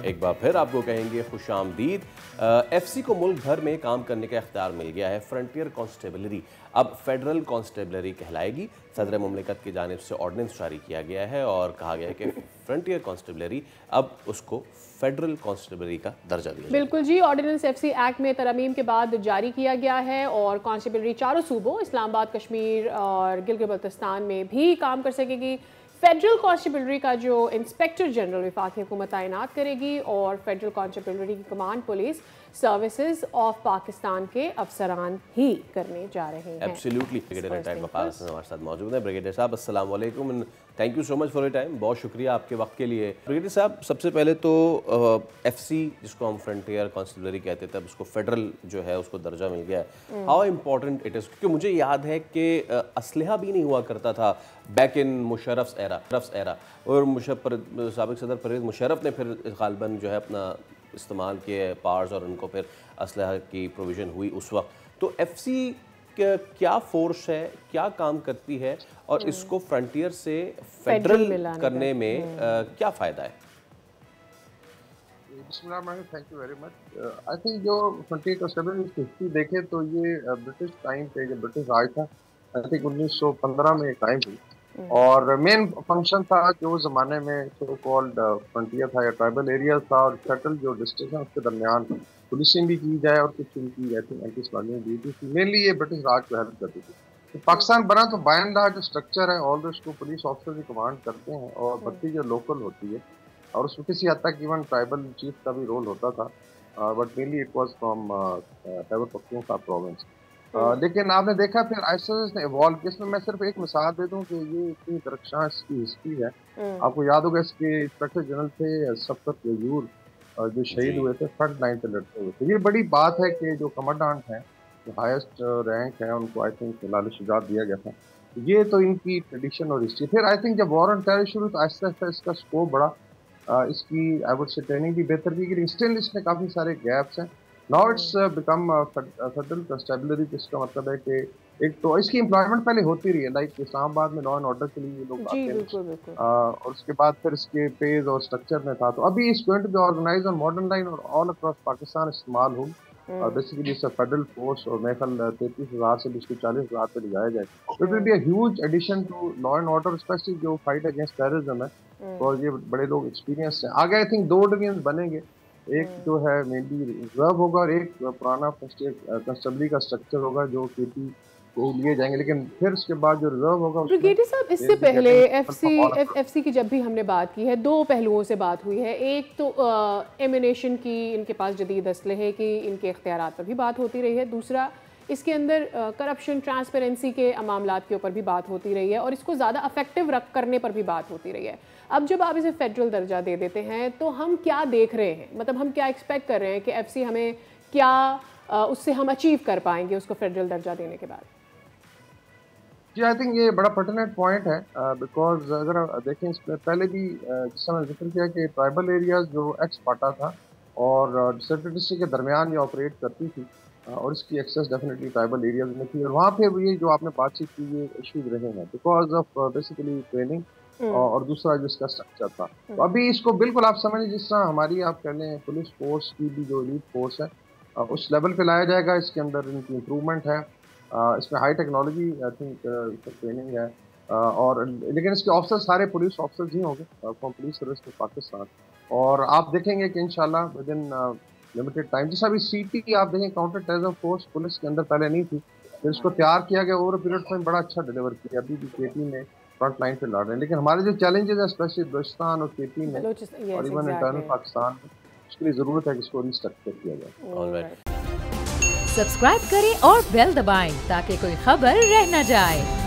ایک بار پھر آپ کو کہیں گے خوش آمدید۔ ایف سی کو ملک بھر میں کام کرنے کا اختیار مل گیا ہے۔ فرنٹیئر کانسٹیبلری اب فیڈرل کانسٹیبلری کہلائے گی۔ صدر مملکت کی جانب سے آرڈیننس جاری کیا گیا ہے اور کہا گیا ہے کہ فرنٹیئر کانسٹیبلری اب اس کو فیڈرل کانسٹیبلری کا درجہ دیا جائے۔ بالکل جی، آرڈیننس ایف سی ایکٹ میں ترامیم کے بعد جاری کیا گیا ہے اور کانسٹیبلری چاروں صوبوں اسلام آباد، کشمیر اور گلگت بلتستان میں بھی کام کر سکے گی۔ فیڈرل کانسٹیبلری کا جو انسپیکٹر جنرل وفاقی حکومت تعینات کرے گی اور فیڈرل کانسٹیبلری کی command police services of Pakistan کے افسران ہی کرنے جا رہے ہیں۔ ایبسلیوٹلی۔ بریگیڈیئر ریٹائرڈ وقار حسن ہمارے ساتھ موجود ہیں۔ بریگیڈیئر صاحب السلام علیکم، thank you so much for your time, بہت شکریہ آپ کے وقت کے لیے۔ بریگیڈیئر صاحب سب سے پہلے تو ایف سی جس کو ہم فرنٹیئر کانسٹیبلری کہتے تھے، اب اس کو فیڈرل جو ہے اس کو درجہ مل گیا ہے۔ ہاؤ امپورٹنٹ اٹ از، کیونکہ مجھے یاد ہے کہ اسلحہ بھی نہیں ہوا کرتا تھا بیک ان مشرف ایرا اور سابق صدر پرویز مشرف نے پھر غالباً جو ہے اپنا استعمال کیے پاورز اور ان کو پھر اسلحہ کی پروویژن ہوئی اس وقت۔ تو ایف سی کیا فورس ہے، کیا کام کرتی ہے اور اس کو فرنٹیئر سے فیڈرل کرنے میں کیا فائدہ ہے؟ بسم اللہ الرحمن الرحیم، thank you very much. I think جو فرنٹیئر کانسٹیبلری کی ہسٹری دیکھیں تو یہ برٹش ٹائم پہ جو برٹش راج تھا، آئی تھنک 1915 میں قائم ہوئی اور مین فنکشن تھا جو زمانے میں سو کالڈ فرنٹیئر تھا یا ٹرائبل ایریاز تھا اور سیٹل جو ڈسٹرکٹ ہیں اس کے درمیان پولیسنگ بھی کی جائے اور کچھ ان کی اینٹی اسلامیہ ڈیوٹی تھی۔ مینلی یہ برٹش راج کو ہیلپ کرتی تھی۔ پاکستان بنا تو بائی اینڈ لارج جو اسٹرکچر ہے آل اس کو پولیس آفیسر کی کمانڈ کرتے ہیں اور بھرتی جو لوکل ہوتی ہے اور اس میں کسی حد تک ایون ٹرائبل چیف کا بھی رول ہوتا تھا، but mainly it was from Khyber Pakhtunkhwa province. لیکن آپ نے دیکھا پھر ایسے نے ایوالو کیا۔ اس میں صرف ایک مثال دے دوں کہ یہ اتنی درخشاں اس کی ہسٹری ہے۔ آپ کو یاد ہوگا اس کے انسپیکٹر جنرل تھے شفقت غیور جو شہید ہوئے تھے فرنٹ لائن پہ لڑتے ہوئے تھے۔ یہ بڑی بات ہے کہ جو کمانڈانٹ ہیں، جو ہائیسٹ رینک ہے، ان کو آئی تھنک لال شجاعت دیا گیا تھا۔ یہ تو ان کی ٹریڈیشن اور ہسٹری۔ پھر آئی تھنک جب وار آن ٹیرر شروع تو آہستہ آہستہ اس کا اسکوپ بڑھا، اس کی آئی وڈ سے ٹریننگ بھی بہتر کی گئی، اسٹل اس میں کافی سارے گیپس ہیں۔ Now it's become federal constabulary, جس کا مطلب ہے کہ ایک تو اس کی امپلائمنٹ پہلے ہوتی رہی ہے، لائک اسلام آباد میں لا اینڈ آرڈر کے لیے لوگ آتے ہیں اور اس کے بعد پھر اس کے پیز اور اسٹرکچر میں تھا۔ تو ابھی اس going to be organised on modern line اور آل اکراس پاکستان استعمال ہوگی اور بیسیکلی اس فیڈرل فورس اور میرے خیال 33,000 سے 40,000 پہ لے جایا جائے۔ It will be a huge addition to law and order, especially جو فائٹ اگینسٹ ٹیررزم ہے، اور یہ بڑے لوگ ایکسپیرینس ہیں۔ آگے آئی تھنک 2 ڈویژن بنیں گے، ایک جو ہے مینلی ریزرو ہوگا اور ایک پرانا کانسٹیبلری کا اسٹرکچر ہوگا جو کے پی کو لیے جائیں گے، لیکن پھر اس کے بعد جو ریزرو ہوگا۔ بریگیڈیئر صاحب اس سے پہلے ایف سی کی جب بھی ہم نے بات کی ہے، 2 پہلوؤں سے بات ہوئی ہے۔ ایک تو ایمونیشن کی، ان کے پاس جدید اسلحے کی، ان کے اختیارات پر بھی بات ہوتی رہی ہے۔ دوسرا اس کے اندر کرپشن، ٹرانسپیرنسی کے معاملات کے اوپر بھی بات ہوتی رہی ہے اور اس کو زیادہ افیکٹو کرنے پر بھی بات ہوتی رہی ہے۔ اب جب آپ اسے فیڈرل درجہ دے دیتے ہیں تو ہم کیا دیکھ رہے ہیں، مطلب ہم کیا ایکسپیکٹ کر رہے ہیں کہ ایف سی ہمیں کیا اس سے ہم اچیو کر پائیں گے اس کو فیڈرل درجہ دینے کے بعد؟ جی آئی تھنک یہ بڑا پرٹیننٹ پوائنٹ ہے، بیکاز اگر آپ دیکھیں اس میں پہلے بھی جس طرح ذکر کیا کہ ٹرائبل ایریاز جو ایکس پاٹا تھا اور ڈسٹرکٹ کے درمیان یہ آپریٹ کرتی تھی اور اس کی ایکسیس ڈیفینیٹلی ٹرائبل ایریاز میں تھی اور وہاں پہ یہ جو آپ نے بات چیت کی یہ ایشوز رہے ہیں بیکاز آف بیسیکلی ٹریننگ اور دوسرا جو اس کا اسٹرکچر تھا۔ تو ابھی اس کو بالکل آپ سمجھیں جس طرح ہماری آپ کہہ لیں پولیس فورس کی بھی جو ایلیٹ فورس ہے اس لیول پہ لایا جائے گا۔ اس کے اندر ان کی امپرومنٹ ہے، اس میں high technology I think training ہے اور لیکن اس کے آفسر سارے پولیس آفسرز ہی ہوں گے from police service of Pakistan اور آپ دیکھیں گے کہ انشاءاللہ ود ان لمیٹڈ ٹائم، جیسا ابھی سی ٹی آپ دیکھیں کاؤنٹر ٹیررزم فورس پولیس کے اندر پہلے نہیں تھی، پھر اس کو تیار کیا گیا اوور پیریڈ ٹائم بڑا اچھا ڈیلیور کیا، ابھی بھی کے پی میں فرنٹ لائن پہ لڑ رہے ہیں، لیکن ہمارے جو چیلنجز ہیں اسپیشلی بلوچستان اور کے پی میں اور ایون انٹرنل پاکستان میں اس کے لیے ضرورت ہے کہ اس کو ریسٹرکچر کیا جائے۔ سبسکرائب کریں اور بیل دبائیں تاکہ کوئی خبر رہ نہ جائے۔